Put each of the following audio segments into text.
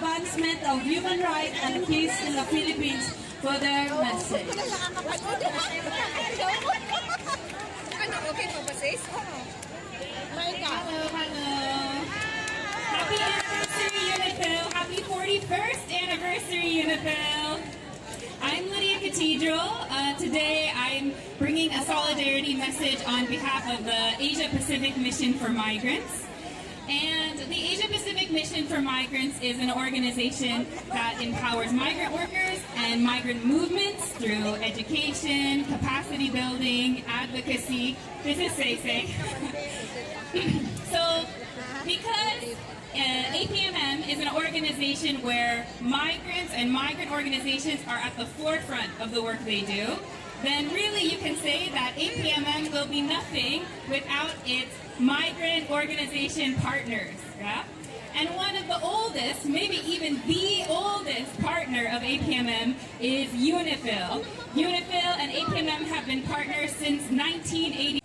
advancement of human rights and peace in the Philippines for their message. Okay po ba, sis? Hello, hello. Happy anniversary, Unifil. Happy 41st anniversary, Unifil. I'm Lydia Cathedral. Today I'm bringing a solidarity message on behalf of the Asia Pacific Mission for Migrants. And the Asia Pacific Mission for Migrants is an organization that empowers migrant workers and migrant movements through education, capacity building, advocacy. This is Say. So, because APMM is an organization where migrants and migrant organizations are at the forefront of the work they do, then really you can say that APMM will be nothing without its migrant organization partners. Yeah? And one of the oldest, maybe even the oldest partner of APMM is Unifil. Unifil and APMM have been partners since 1980.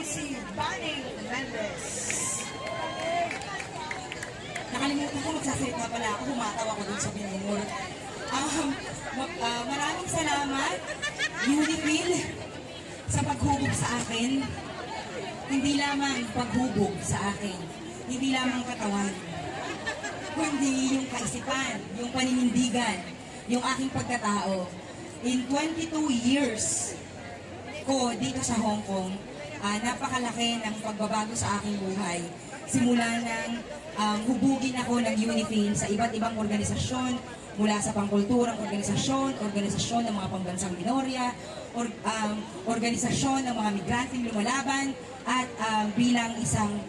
si Bunny Mendez. Nakalimutan ko, magsasalita pala ako, humataw ako dun sa binumur. Maraming salamat, Unifil, sa paghubog sa akin. Hindi lamang paghubog sa akin, hindi lamang katawan, kundi yung kaisipan, yung paninindigan, yung aking pagkatao. In 22 years ko dito sa Hong Kong, napakalaki ng pagbabago sa aking buhay. Simula nang hubugin ako ng UNIFIL sa iba't ibang organisasyon, mula sa pangkulturang organisasyon ng mga pambansang minorya, organisasyon ng mga migranteng lumalaban, at bilang isang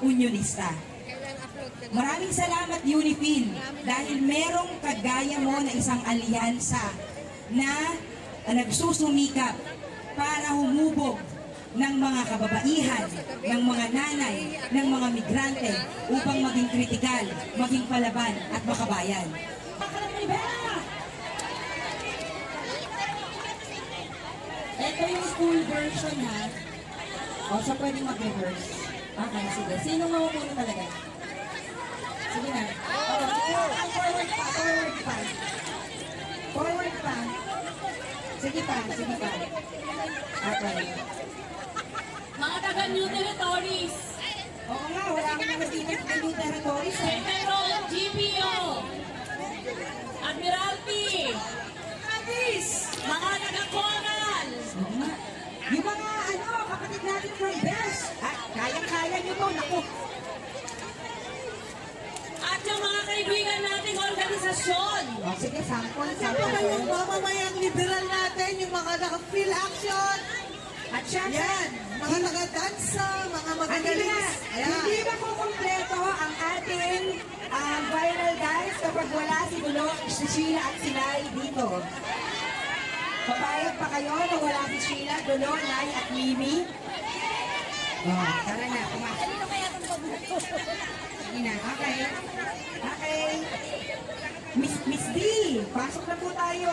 unionista. Kailan upload ka na? Maraming salamat, UNIFIL, dahil merong kagaya mo na isang alyansa na nagsusumikap para humubog ng mga kababaihan, ng mga nanay, ng mga migrante upang maging kritikal, maging palaban at makabayan. Ito yung full version ha. O, so pwedeng mag-reverse. Okay, sige. Sinong maumuna talaga? Sige na. Forward pa, forward pa. Forward pa. Sige pa, sige pa. Okay. Mga taga-New Territories, Oo nga, wala akong nagsikat na new territories eh. General GPO, Admiralty, mga taga-Coral, Oo nga. Yung mga kapatid natin from Bears. Kayang-kaya nyo to, naku. at yung mga kaibigan nating organisasyon. O, sige, sample, Siyempre ba yung sample. mamamayang liberal natin, yung mga naka-feel action? At syempre, Yan, mga taga-dansa, mga Hindi magagalis. hindi ba po kompleto ang ating viral guys kapag wala si Dulo, si Sheila at si Lai dito? Papayag pa kayo na wala si Sheila, Dulo, Lai at Mimi? Oh, tara na, pumasok. Sige na, okay. Okay. Miss D, pasok na po tayo.